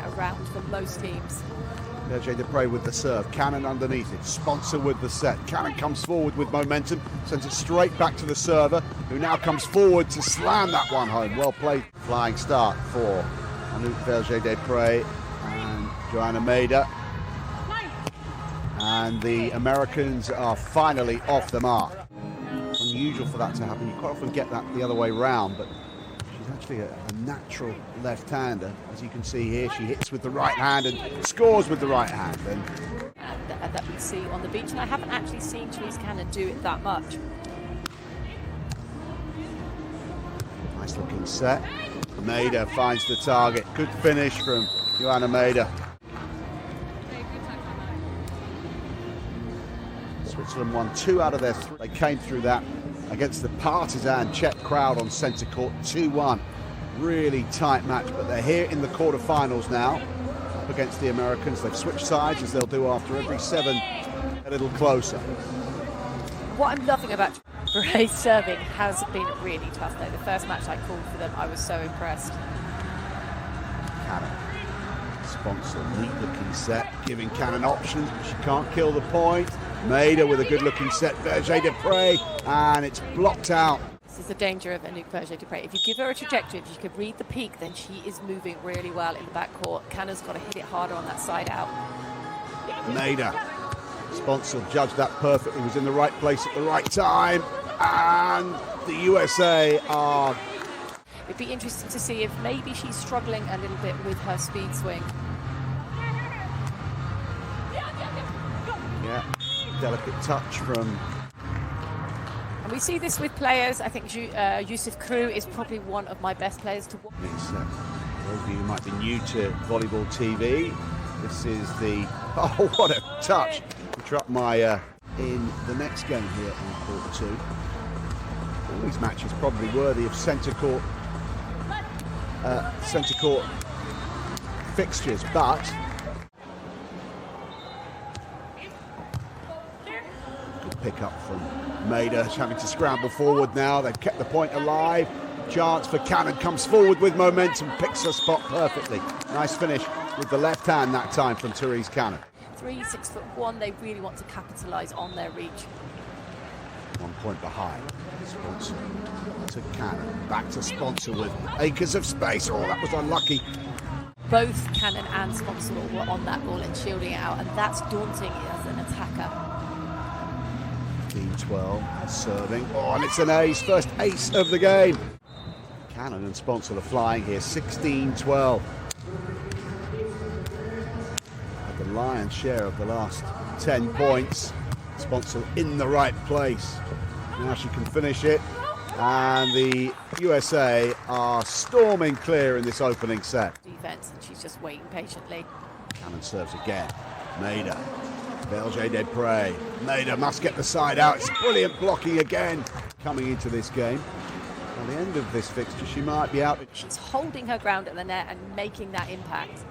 get around for most teams. Vergé-Dépré with the serve, Cannon underneath it, Sponcil with the set. Cannon comes forward with momentum, sends it straight back to the server, who now comes forward to slam that one home. Well played. Flying start for Vergé-Dépré and Joanna Mäder. And the Americans are finally off the mark. Unusual for that to happen. You quite often get that the other way round, but she's actually a natural left-hander. As you can see here, she hits with the right hand and scores with the right hand. And that we see on the beach, and I haven't actually seen Therese Cannon do it that much. Nice looking set. Mäder finds the target. Good finish from Joanna Mäder. Switzerland won 2 out of their 3. They came through that against the partisan Czech crowd on centre court, 2-1. Really tight match, but they're here in the quarterfinals now up against the Americans. They've switched sides, as they'll do after every 7, a little closer. What I'm loving about Vergé's serving has been really tough though. The first match I called for them, I was so impressed. Cannon, Sponcil, neat looking set, giving Cannon options, but she can't kill the point. Mäder with a good looking set, Vergé-Dépré, and it's blocked out. This is the danger of Anouk Vergé-Dépré. If you give her a trajectory, if you could read the peak, then she is moving really well in the backcourt. Cannon's got to hit it harder on that side out. Mäder, Sponcil judged that perfectly, was in the right place at the right time, and the USA are... It'd be interesting to see if maybe she's struggling a little bit with her speed swing. Yeah, delicate touch from... And we see this with players. I think Yusuf Crew is probably one of my best players to watch. Those of you who might be new to Volleyball TV, this is the... Oh, what a touch! Interrupt my... in the next game here on court 2. All these matches probably worthy of centre court fixtures, but... Good pick up from Mäder, having to scramble forward now. They've kept the point alive. Chance for Cannon, comes forward with momentum, picks her spot perfectly. Nice finish with the left hand that time from Therese Cannon. 6'1", they really want to capitalise on their reach. 1 point behind. Sponcil to Cannon, back to Sponcil with acres of space. Oh, that was unlucky. Both Cannon and Sponcil were on that ball and shielding it out, and that's daunting as an attacker. 15-12, serving. Oh, and it's an ace, first ace of the game. Cannon and Sponcil are flying here, 16-12. The lion's share of the last 10 points. Sponcil in the right place. Now she can finish it. And the USA are storming clear in this opening set. Defense, and she's just waiting patiently. Cannon serves again. Mäder. Vergé-Dépré. Mäder must get the side out. It's brilliant blocking again coming into this game. At the end of this fixture, she might be out. She's holding her ground at the net and making that impact.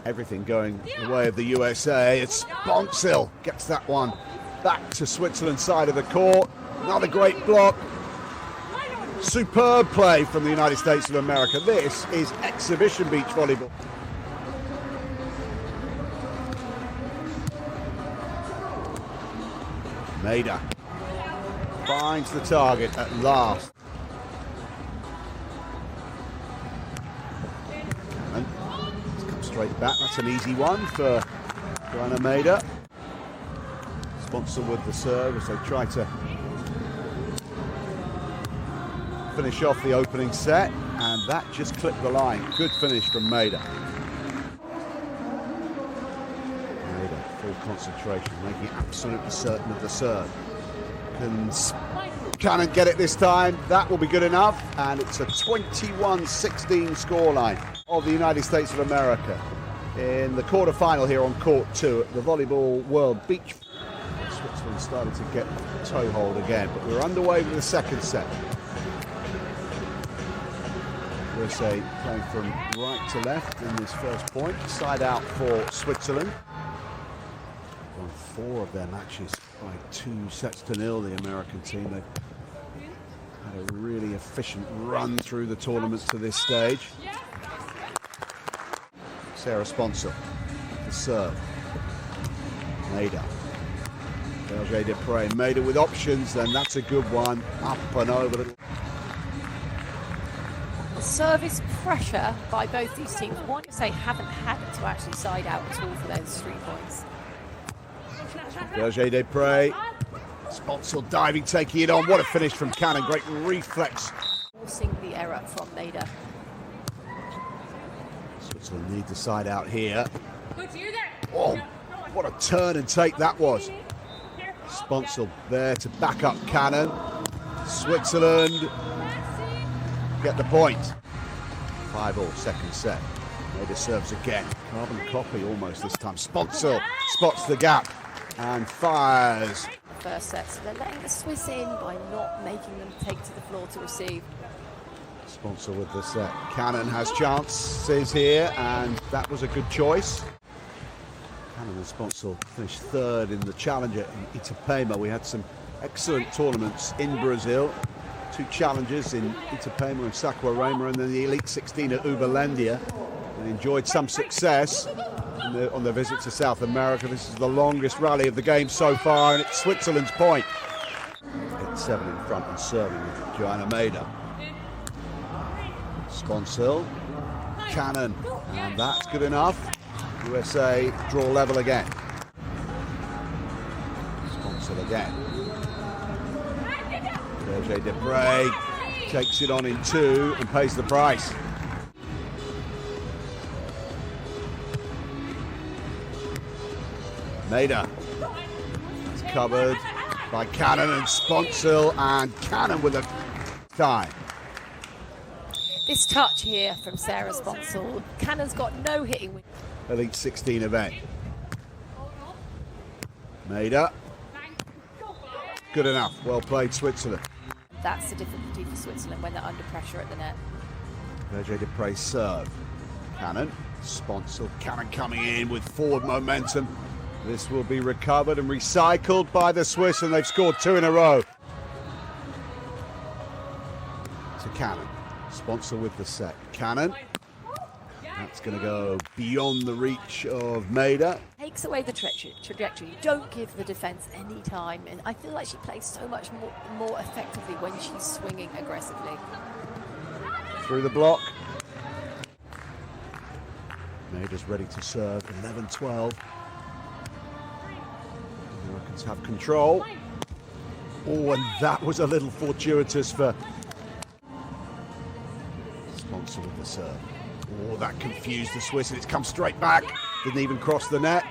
Everything going the way of the USA. It's Sponcil gets that one back to Switzerland's side of the court. Another great block. Superb play from the United States of America. This is exhibition beach volleyball. Mäder finds the target at last. And come straight back. That's an easy one for Joanna Mäder. Sponcil with the serve as they try to finish off the opening set, and that just clipped the line. Good finish from Mäder. Mäder, full concentration, making absolutely certain of the serve. Can Cannon get it this time? That will be good enough, and it's a 21-16 scoreline of the United States of America in the quarterfinal here on court 2 at the Volleyball World Beach. Switzerland started to get toehold again, but we're underway with the second set. USA playing from right to left in this first point. Side out for Switzerland. Won 4 of their matches by 2-0, the American team. They've had a really efficient run through the tournament to this stage. Sarah Sponcil, the serve. Mäder. Vergé-Dépré. Mäder with options, then that's a good one. Up and over. The service pressure by both these teams, one you say haven't had to actually side out at all for those 3 points. Vergé-Dépré. Sponcil diving, taking it on. What a finish from Cannon. Great reflex. Forcing the error from Mäder. Switzerland need the side out here. Oh, what a turn and take that was. Sponcil there to back up Cannon. Switzerland get the point. 5-all, second set. Mäder serves again. Carbon copy almost this time. Sponcil spots the gap and fires. First set, so they're letting the Swiss in by not making them take to the floor to receive. Sponcil with the set. Cannon has chances here, and that was a good choice. Cannon and Sponcil finished third in the Challenger in Itapema. We had some excellent tournaments in Brazil. 2 challenges in Itapema and Saquarema, and then the Elite 16 at Uberlândia. They enjoyed some success on their visit to South America. This is the longest rally of the game so far, and it's Switzerland's point. 8-7 in front and serving with Joanna Mäder. Sponcil, Cannon, and that's good enough. USA draw level again. Sponcil again. Vergé-Dépré takes it on in 2 and pays the price. Mäder. It's covered by Cannon and Sponcil, and Cannon with a time. This touch here from Sarah Sponcil. Cannon's got no hitting with Elite 16 event. Mäder. Good enough. Well played, Switzerland. That's the difficulty for Switzerland when they're under pressure at the net. Vergé-Dépré serve. Cannon. Sponcil. Cannon coming in with forward momentum. This will be recovered and recycled by the Swiss, and they've scored 2 in a row. To Cannon. Sponcil with the set. Cannon. That's going to go beyond the reach of Mäder. Takes away the trajectory. Don't give the defence any time, and I feel like she plays so much more effectively when she's swinging aggressively. Through the block. Mäder's ready to serve. 11-12. Americans have control. Oh, and that was a little fortuitous for Sponcil with the serve. Oh, that confused the Swiss, and it's come straight back. Didn't even cross the net.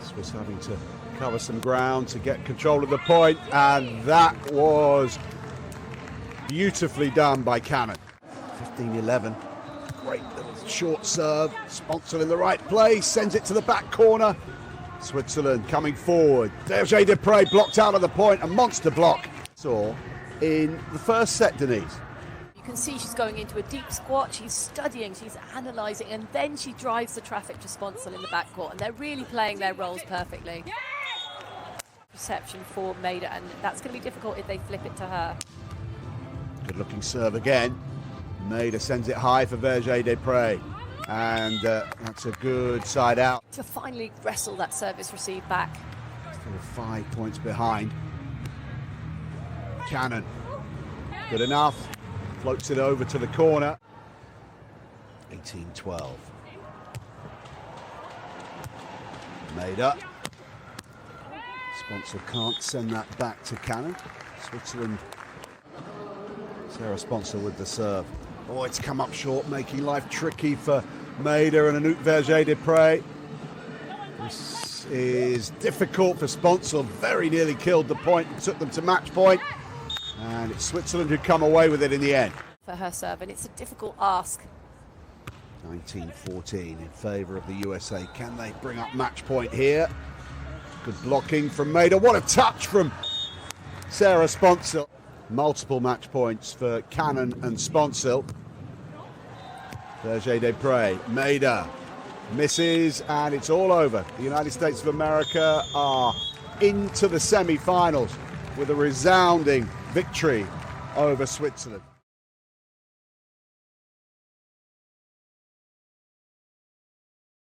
Swiss having to cover some ground to get control of the point, and that was beautifully done by Cannon. 15-11. Great little short serve. Sponcil in the right place, sends it to the back corner. Switzerland coming forward. Vergé-Dépré blocked out of the point, a monster block. So in the first set, Denise. You can see she's going into a deep squat, she's studying, she's analysing, and then she drives the traffic to Sponcil in the backcourt, and they're really playing their roles perfectly. Reception for Mäder, and that's going to be difficult if they flip it to her. Good looking serve again. Mäder sends it high for Vergé-Dépré, and that's a good side out. To finally wrestle that service receive back. Still 5 points behind. Cannon, good enough, floats it over to the corner. 18-12. Mäder. Sponcil can't send that back to Cannon. Switzerland. Sarah Sponcil with the serve. Oh, it's come up short, making life tricky for Mäder and Anouk Vergé-Dépré. This is difficult for Sponcil. Very nearly killed the point and took them to match point. And it's Switzerland who come away with it in the end. For her serve, and it's a difficult ask. 19-14 in favour of the USA. Can they bring up match point here? Good blocking from Mäder. What a touch from Sarah Sponcil. Multiple match points for Cannon and Sponcil. Vergé-Dépré. Mäder misses, and it's all over. The United States of America are into the semi-finals with a resounding victory over Switzerland.